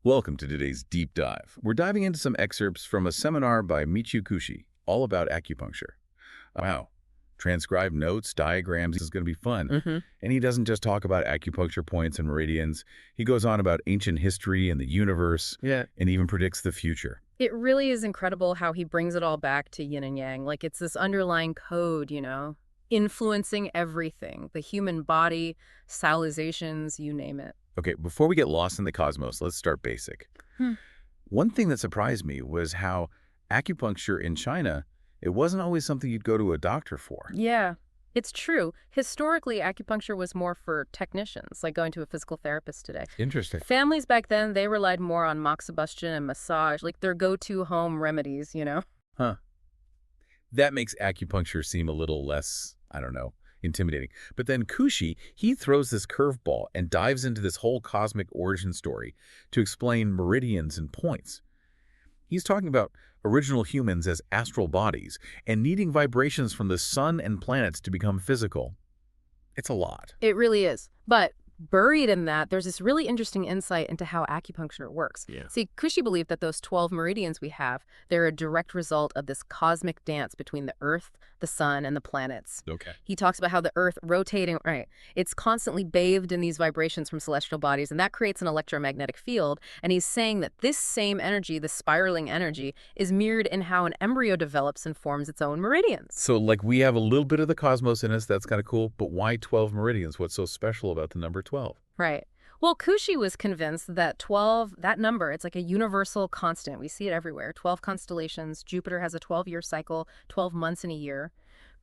Welcome to today's deep dive. We're diving into some excerpts from a seminar by Michio Kushi, all about acupuncture. Wow. Transcribed notes, diagrams, this is going to be fun. hmm And he doesn't just talk about acupuncture points and meridians. He goes on about ancient history and the universe, Yeah. and even predicts the future. It really is incredible how he brings it all back to yin and yang. Like it's this underlying code, influencing everything, the human body, civilizations, you name it. Okay, before we get lost in the cosmos, let's start basic. Hmm. One thing that surprised me was how acupuncture in China, it wasn't always something you'd go to a doctor for. Yeah, it's true. Historically, acupuncture was more for technicians, like going to a physical therapist today. Interesting. Families back then, they relied more on moxibustion and massage, like their go-to home remedies. Huh. That makes acupuncture seem a little less, I don't know, intimidating. But then Kushi, he throws this curveball and dives into this whole cosmic origin story to explain meridians and points. He's talking about original humans as astral bodies and needing vibrations from the sun and planets to become physical. It's a lot. It really is. But buried in that, there's this really interesting insight into how acupuncture works. Yeah. See, Kushi believed that those 12 meridians we have, they're a direct result of this cosmic dance between the Earth, the sun, and the planets. Okay. He talks about how the Earth rotating, right, it's constantly bathed in these vibrations from celestial bodies, and that creates an electromagnetic field. And he's saying that this same energy, the spiraling energy, is mirrored in how an embryo develops and forms its own meridians. So like we have a little bit of the cosmos in us, that's kind of cool, but why 12 meridians? What's so special about the number 12? Right. Well, Kushi was convinced that 12, that number, it's like a universal constant. We see it everywhere. 12 constellations. Jupiter has a 12-year cycle, 12 months in a year.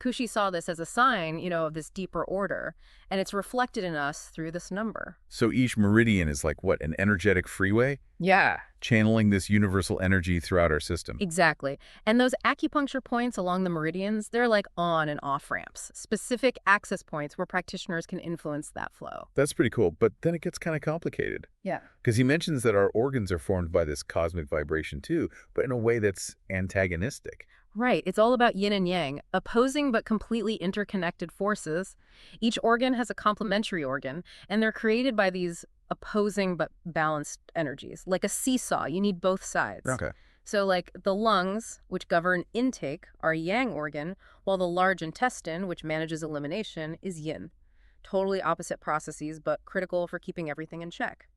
Kushi saw this as a sign, of this deeper order, and it's reflected in us through this number. So each meridian is like what, an energetic freeway? Yeah. Channeling this universal energy throughout our system. Exactly. And those acupuncture points along the meridians, they're like on and off ramps, specific access points where practitioners can influence that flow. That's pretty cool, but then it gets kind of complicated. Yeah. Because he mentions that our organs are formed by this cosmic vibration too, but in a way that's antagonistic. Right. It's all about yin and yang, opposing but completely interconnected forces. Each organ has a complementary organ, and they're created by these opposing but balanced energies. Like a seesaw, you need both sides. Okay. So like the lungs, which govern intake, are a yang organ, while the large intestine, which manages elimination, is yin. Totally opposite processes, but critical for keeping everything in check.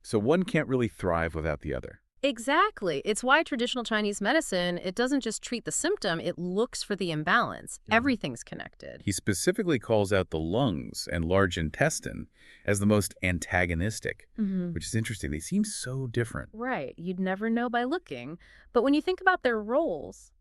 So one can't really thrive without the other. Exactly. It's why traditional Chinese medicine, it doesn't just treat the symptom, it looks for the imbalance. Yeah. Everything's connected. He specifically calls out the lungs and large intestine as the most antagonistic, which is interesting. They seem so different. Right. You'd never know by looking. But when you think about their roles,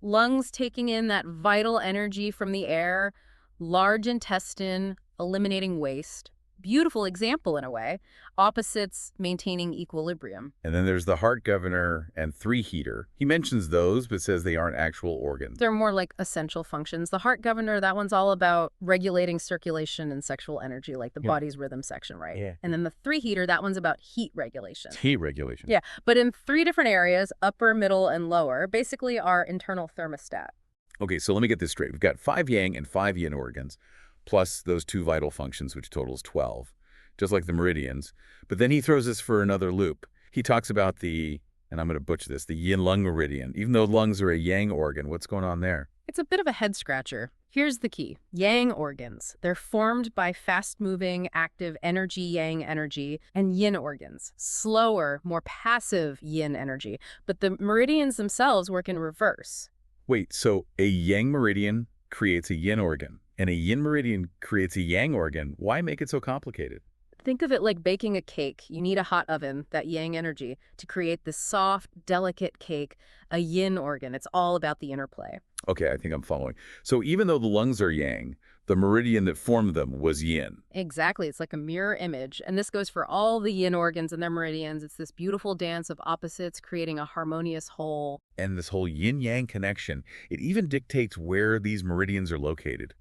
lungs taking in that vital energy from the air, large intestine eliminating waste. Beautiful example in a way. Opposites maintaining equilibrium. And then there's the heart governor and three heater. He mentions those, but says they aren't actual organs. They're more like essential functions. The heart governor, that one's all about regulating circulation and sexual energy, like the body's rhythm section, right? Yeah. And then the three heater, that one's about heat regulation. Heat regulation. Yeah, but in three different areas, upper, middle, and lower, basically our internal thermostat. Okay, so let me get this straight. We've got 5 yang and 5 yin organs, plus those 2 vital functions, which totals 12, just like the meridians. But then he throws us for another loop. He talks about the, and I'm going to butcher this, the yin lung meridian. Even though lungs are a yang organ, what's going on there? It's a bit of a head scratcher. Here's the key. Yang organs. They're formed by fast-moving, active energy, yang energy, and yin organs. Slower, more passive yin energy. But the meridians themselves work in reverse. Wait, so a yang meridian creates a yin organ, and a yin meridian creates a yang organ. Why make it so complicated? Think of it like baking a cake. You need a hot oven, that yang energy, to create this soft, delicate cake, a yin organ. It's all about the interplay. Okay, I think I'm following. So even though the lungs are yang, the meridian that formed them was yin. Exactly. It's like a mirror image. And this goes for all the yin organs and their meridians. It's this beautiful dance of opposites creating a harmonious whole. And this whole yin-yang connection, it even dictates where these meridians are located.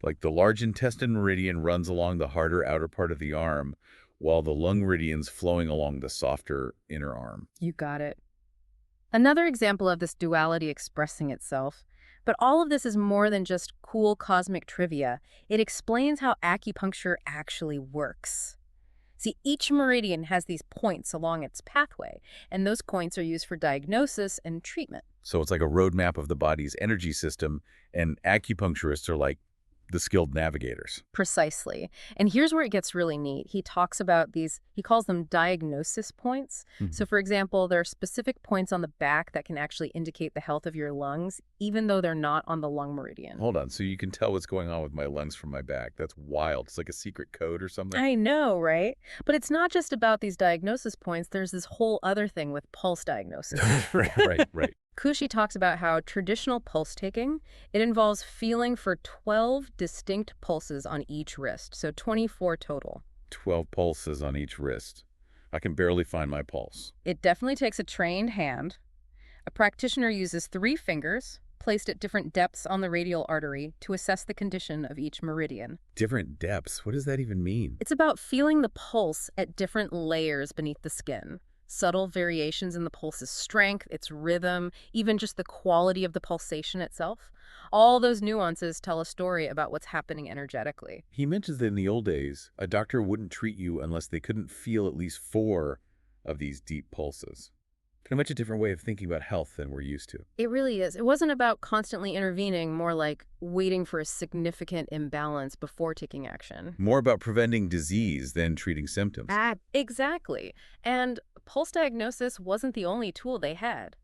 Like the large intestine meridian runs along the harder outer part of the arm, while the lung meridian's flowing along the softer inner arm. You got it. Another example of this duality expressing itself. But all of this is more than just cool cosmic trivia. It explains how acupuncture actually works. See, each meridian has these points along its pathway, and those points are used for diagnosis and treatment. So it's like a roadmap of the body's energy system, and acupuncturists are like the skilled navigators. Precisely. And here's where it gets really neat. He talks about these, he calls them diagnosis points. Mhm. So, for example, there are specific points on the back that can actually indicate the health of your lungs, even though they're not on the lung meridian. Hold on, so you can tell what's going on with my lungs from my back. That's wild. It's like a secret code or something. I know, right? But it's not just about these diagnosis points. There's this whole other thing with pulse diagnosis. Right. Kushi talks about how traditional pulse taking, it involves feeling for 12 distinct pulses on each wrist, so 24 total. 12 pulses on each wrist. I can barely find my pulse. It definitely takes a trained hand. A practitioner uses 3 fingers, placed at different depths on the radial artery, to assess the condition of each meridian. Different depths. What does that even mean? It's about feeling the pulse at different layers beneath the skin. Subtle variations in the pulse's strength, its rhythm, even just the quality of the pulsation itself. All those nuances tell a story about what's happening energetically. He mentions that in the old days, a doctor wouldn't treat you unless they couldn't feel at least 4 of these deep pulses. Pretty much a different way of thinking about health than we're used to. It really is. It wasn't about constantly intervening, more like waiting for a significant imbalance before taking action. More about preventing disease than treating symptoms. Exactly. And pulse diagnosis wasn't the only tool they had.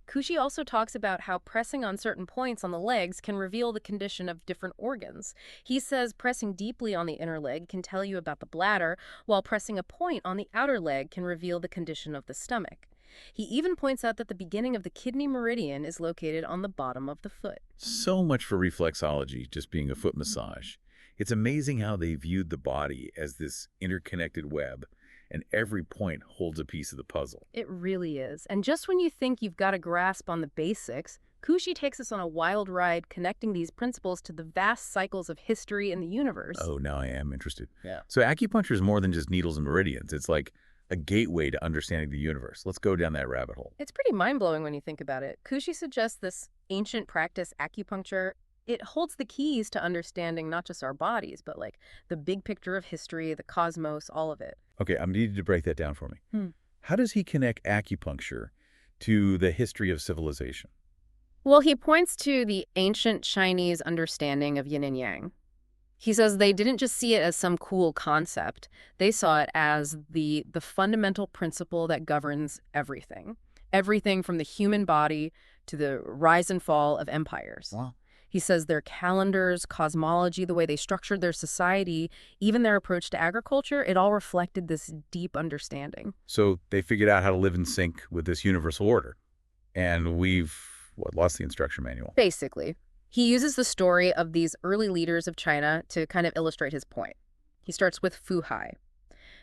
Kushi also talks about how pressing on certain points on the legs can reveal the condition of different organs. He says pressing deeply on the inner leg can tell you about the bladder, while pressing a point on the outer leg can reveal the condition of the stomach. He even points out that the beginning of the kidney meridian is located on the bottom of the foot. So much for reflexology just being a foot massage. It's amazing how they viewed the body as this interconnected web, and every point holds a piece of the puzzle. It really is. And just when you think you've got a grasp on the basics, Kushi takes us on a wild ride connecting these principles to the vast cycles of history in the universe. Oh, now I am interested. Yeah. So acupuncture is more than just needles and meridians. It's like a gateway to understanding the universe. Let's go down that rabbit hole. It's pretty mind-blowing when you think about it. Kushi suggests this ancient practice, acupuncture. It holds the keys to understanding not just our bodies, but like the big picture of history, the cosmos, all of it. Okay, I'm needed to break that down for me. Hmm. How does he connect acupuncture to the history of civilization? Well, he points to the ancient Chinese understanding of yin and yang. He says they didn't just see it as some cool concept. They saw it as the fundamental principle that governs everything. Everything from the human body to the rise and fall of empires. Wow. He says their calendars, cosmology, the way they structured their society, even their approach to agriculture, it all reflected this deep understanding. So they figured out how to live in sync with this universal order. And we've, lost the instruction manual. Basically, he uses the story of these early leaders of China to kind of illustrate his point. He starts with Fu Hai.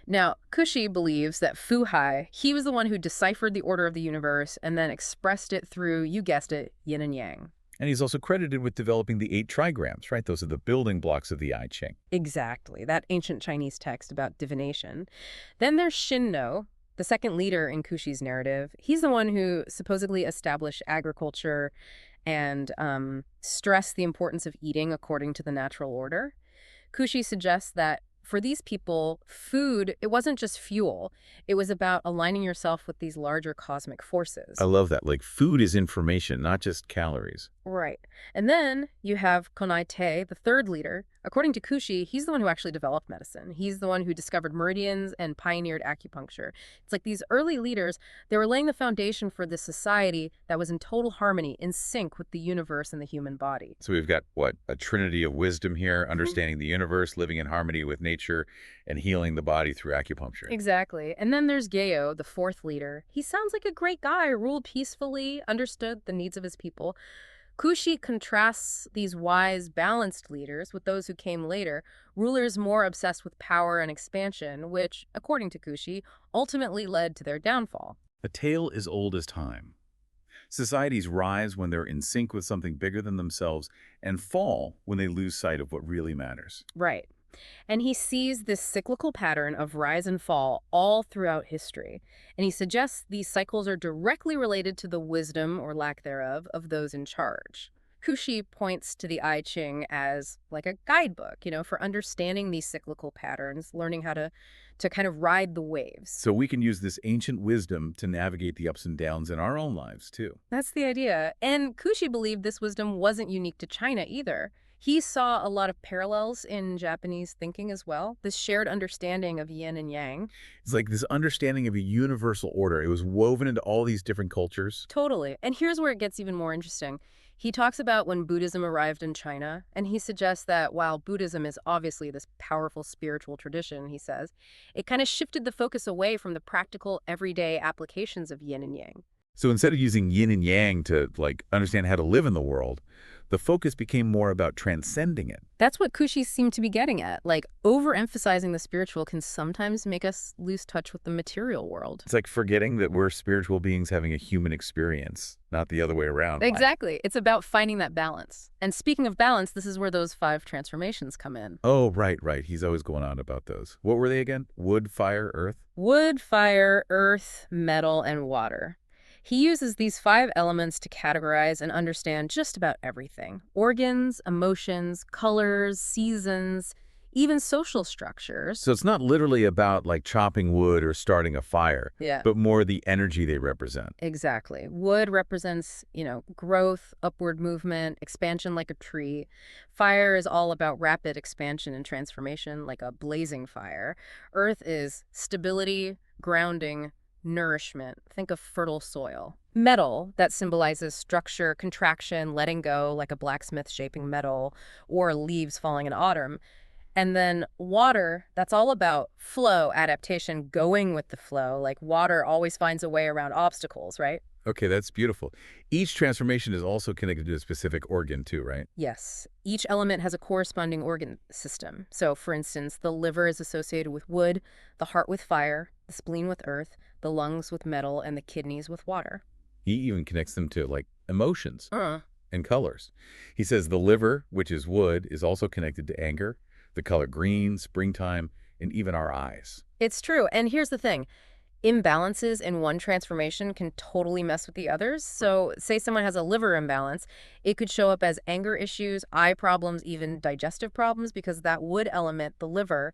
Now, Kushi believes that Fu Hai, he was the one who deciphered the order of the universe and then expressed it through, you guessed it, yin and yang. And he's also credited with developing the 8 trigrams, right? Those are the building blocks of the I Ching. Exactly, that ancient Chinese text about divination. Then there's Shinno, the second leader in Kushi's narrative. He's the one who supposedly established agriculture and stressed the importance of eating according to the natural order. Kushi suggests that for these people, food, it wasn't just fuel. It was about aligning yourself with these larger cosmic forces. I love that. Like, food is information, not just calories. Right. And then you have Konai Te, the third leader. According to Kushi, he's the one who actually developed medicine. He's the one who discovered meridians and pioneered acupuncture. It's like these early leaders, they were laying the foundation for this society that was in total harmony, in sync with the universe and the human body. So we've got, what, a trinity of wisdom here, understanding the universe, living in harmony with nature, and healing the body through acupuncture. Exactly. And then there's Geo, the fourth leader. He sounds like a great guy, ruled peacefully, understood the needs of his people. Kushi contrasts these wise, balanced leaders with those who came later, rulers more obsessed with power and expansion, which, according to Kushi, ultimately led to their downfall. A tale as old as time. Societies rise when they're in sync with something bigger than themselves and fall when they lose sight of what really matters. Right. And he sees this cyclical pattern of rise and fall all throughout history. And he suggests these cycles are directly related to the wisdom, or lack thereof, of those in charge. Kushi points to the I Ching as like a guidebook, for understanding these cyclical patterns, learning how to kind of ride the waves. So we can use this ancient wisdom to navigate the ups and downs in our own lives, too. That's the idea. And Kushi believed this wisdom wasn't unique to China either. He saw a lot of parallels in Japanese thinking as well, this shared understanding of yin and yang. It's like this understanding of a universal order. It was woven into all these different cultures. Totally. And here's where it gets even more interesting. He talks about when Buddhism arrived in China, and he suggests that while Buddhism is obviously this powerful spiritual tradition, he says, it kind of shifted the focus away from the practical, everyday applications of yin and yang. So instead of using yin and yang to, like, understand how to live in the world, the focus became more about transcending it. That's what Kushi seemed to be getting at. Like, overemphasizing the spiritual can sometimes make us lose touch with the material world. It's like forgetting that we're spiritual beings having a human experience, not the other way around. Exactly. It's about finding that balance. And speaking of balance, this is where those 5 transformations come in. Oh, right, right. He's always going on about those. What were they again? Wood, fire, earth? Wood, fire, earth, metal, and water. He uses these 5 elements to categorize and understand just about everything. Organs, emotions, colors, seasons, even social structures. So it's not literally about, like, chopping wood or starting a fire, Yeah. but more the energy they represent. Exactly. Wood represents, growth, upward movement, expansion like a tree. Fire is all about rapid expansion and transformation like a blazing fire. Earth is stability, grounding, nourishment. Think of fertile soil. Metal, that symbolizes structure, contraction, letting go, like a blacksmith shaping metal, or leaves falling in autumn. And then water, that's all about flow, adaptation, going with the flow. Like water always finds a way around obstacles, right? Okay, that's beautiful. Each transformation is also connected to a specific organ too, right? Yes. Each element has a corresponding organ system. So, for instance, the liver is associated with wood, the heart with fire, the spleen with earth, the lungs with metal, and the kidneys with water. He even connects them to, like, emotions Uh. and colors. He says the liver, which is wood, is also connected to anger, the color green, springtime, and even our eyes. It's true. And here's the thing. Imbalances in one transformation can totally mess with the others. So say someone has a liver imbalance, it could show up as anger issues, eye problems, even digestive problems, because that wood element, the liver,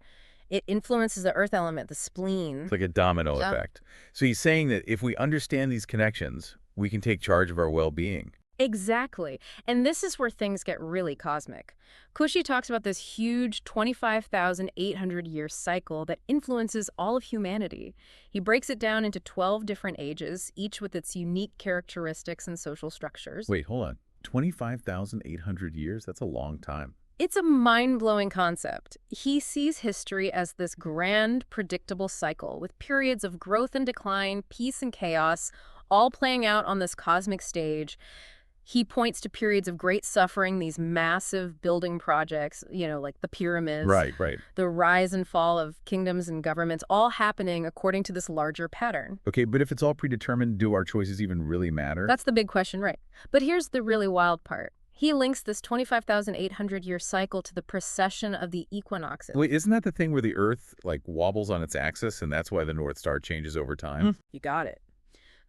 it influences the earth element, the spleen. It's like a domino Yeah. effect. So he's saying that if we understand these connections, we can take charge of our well-being. Exactly. And this is where things get really cosmic. Kushi talks about this huge 25,800-year cycle that influences all of humanity. He breaks it down into 12 different ages, each with its unique characteristics and social structures. Wait, hold on. 25,800 years? That's a long time. It's a mind-blowing concept. He sees history as this grand, predictable cycle with periods of growth and decline, peace and chaos, all playing out on this cosmic stage. He points to periods of great suffering, these massive building projects, like the pyramids, Right, right. the rise and fall of kingdoms and governments, all happening according to this larger pattern. Okay, but if it's all predetermined, do our choices even really matter? That's the big question, right? But here's the really wild part. He links this 25,800-year cycle to the precession of the equinoxes. Wait, isn't that the thing where the Earth, like, wobbles on its axis, and that's why the North Star changes over time? You got it.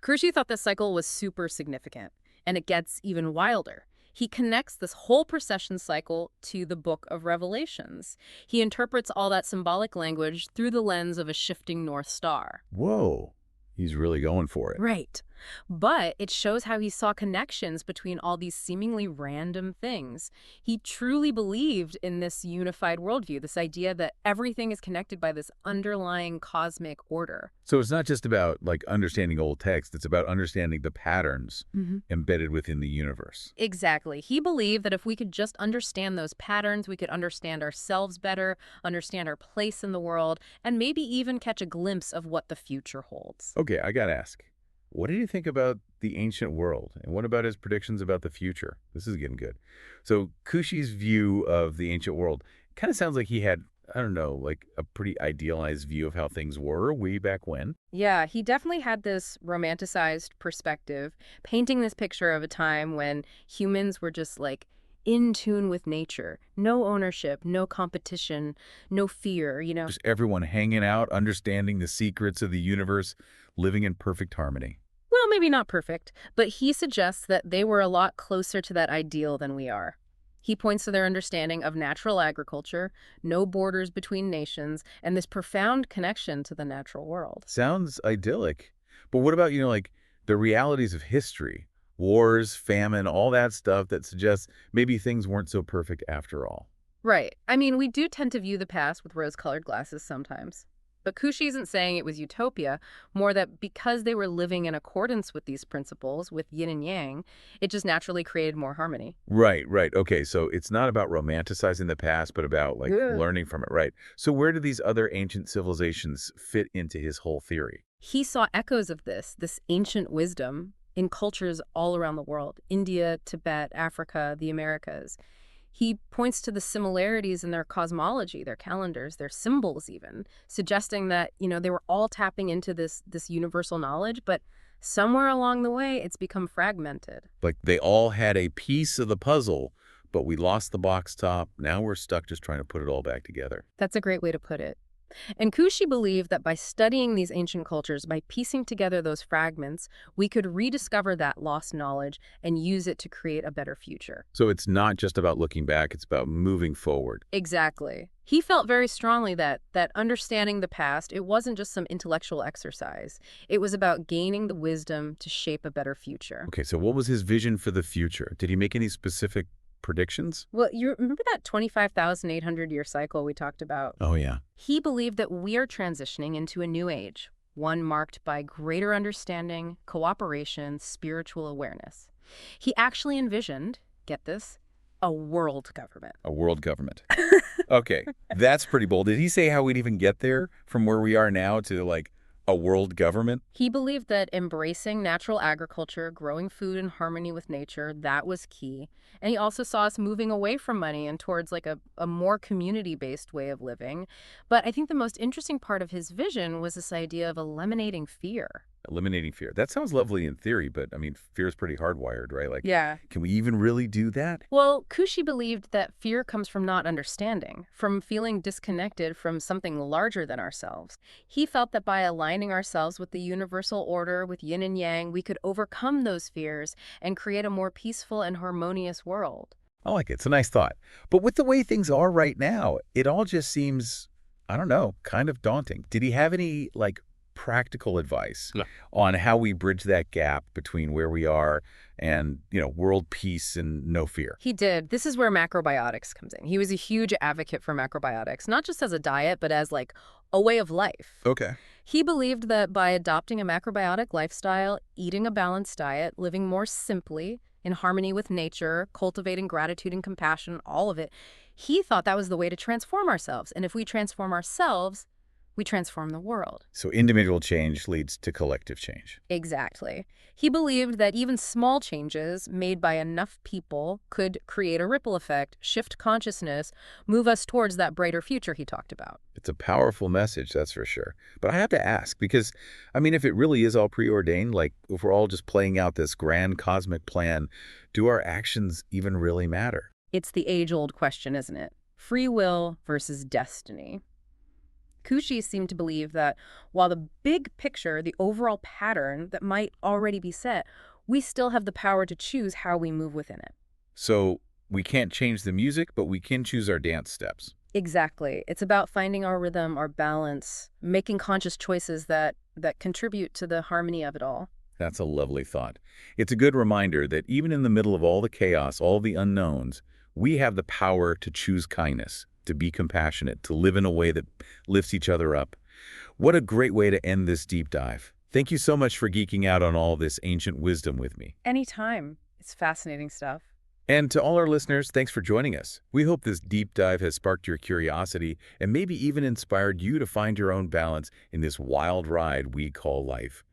Kushi thought this cycle was super significant, and it gets even wilder. He connects this whole precession cycle to the Book of Revelations. He interprets all that symbolic language through the lens of a shifting North Star. Whoa. He's really going for it. Right. But it shows how he saw connections between all these seemingly random things. He truly believed in this unified worldview, this idea that everything is connected by this underlying cosmic order. So it's not just about, like, understanding old text. It's about understanding the patterns embedded within the universe. Exactly. He believed that if we could just understand those patterns, we could understand ourselves better, understand our place in the world, and maybe even catch a glimpse of what the future holds. Okay, I gotta ask. What did you think about the ancient world? And what about his predictions about the future? This is getting good. So Kushi's view of the ancient world kind of sounds like he had, I don't know, like a pretty idealized view of how things were way back when. Yeah, he definitely had this romanticized perspective, painting this picture of a time when humans were just like in tune with nature. No ownership, no competition, no fear, Just everyone hanging out, understanding the secrets of the universe, living in perfect harmony. Well, maybe not perfect, but he suggests that they were a lot closer to that ideal than we are. He points to their understanding of natural agriculture, no borders between nations, and this profound connection to the natural world. Sounds idyllic. But what about, like the realities of history? Wars, famine, all that stuff that suggests maybe things weren't so perfect after all. Right. I mean, we do tend to view the past with rose-colored glasses sometimes. But Kushi isn't saying it was utopia, more that because they were living in accordance with these principles, with yin and yang, it just naturally created more harmony. Right, right. Okay, so it's not about romanticizing the past, but about like Yeah. learning from it, right? So where do these other ancient civilizations fit into his whole theory? He saw echoes of this ancient wisdom, in cultures all around the world: India, Tibet, Africa, the Americas. He points to the similarities in their cosmology, their calendars, their symbols even, suggesting that, they were all tapping into this universal knowledge, but somewhere along the way it's become fragmented. Like they all had a piece of the puzzle, but we lost the box top. Now we're stuck just trying to put it all back together. That's a great way to put it. And Kushi believed that by studying these ancient cultures, by piecing together those fragments, we could rediscover that lost knowledge and use it to create a better future. So it's not just about looking back, it's about moving forward. Exactly. He felt very strongly that understanding the past, it wasn't just some intellectual exercise. It was about gaining the wisdom to shape a better future. Okay, so what was his vision for the future? Did he make any specific predictions? Well, you remember that 25,800-year cycle we talked about? Oh, yeah. He believed that we are transitioning into a new age, one marked by greater understanding, cooperation, spiritual awareness. He actually envisioned, get this, a world government. A world government. Okay, that's pretty bold. Did he say how we'd even get there from where we are now to like a world government? He believed that embracing natural agriculture, growing food in harmony with nature, that was key. And he also saw us moving away from money and towards like a more community-based way of living. But I think the most interesting part of his vision was this idea of eliminating fear. Eliminating fear. That sounds lovely in theory, but I mean, fear is pretty hardwired, right? Like, Yeah. can we even really do that? Well, Kushi believed that fear comes from not understanding, from feeling disconnected from something larger than ourselves. He felt that by aligning ourselves with the universal order, with yin and yang, we could overcome those fears and create a more peaceful and harmonious world. I like it. It's a nice thought. But with the way things are right now, it all just seems, I don't know, kind of daunting. Did he have any, like, practical advice Yeah. on how we bridge that gap between where we are and, world peace and no fear? He did. This is where macrobiotics comes in. He was a huge advocate for macrobiotics, not just as a diet, but as like a way of life. Okay. He believed that by adopting a macrobiotic lifestyle, eating a balanced diet, living more simply, in harmony with nature, cultivating gratitude and compassion, all of it, he thought that was the way to transform ourselves. And if we transform ourselves, we transform the world. So individual change leads to collective change. Exactly. He believed that even small changes made by enough people could create a ripple effect, shift consciousness, move us towards that brighter future he talked about. It's a powerful message, that's for sure. But I have to ask, because, I mean, if it really is all preordained, like if we're all just playing out this grand cosmic plan, do our actions even really matter? It's the age-old question, isn't it? Free will versus destiny. Kushi seemed to believe that while the big picture, the overall pattern that might already be set, we still have the power to choose how we move within it. So we can't change the music, but we can choose our dance steps. Exactly. It's about finding our rhythm, our balance, making conscious choices that contribute to the harmony of it all. That's a lovely thought. It's a good reminder that even in the middle of all the chaos, all the unknowns, we have the power to choose kindness, to be compassionate, to live in a way that lifts each other up. What a great way to end this deep dive. Thank you so much for geeking out on all this ancient wisdom with me. Anytime. It's fascinating stuff. And to all our listeners, thanks for joining us. We hope this deep dive has sparked your curiosity and maybe even inspired you to find your own balance in this wild ride we call life.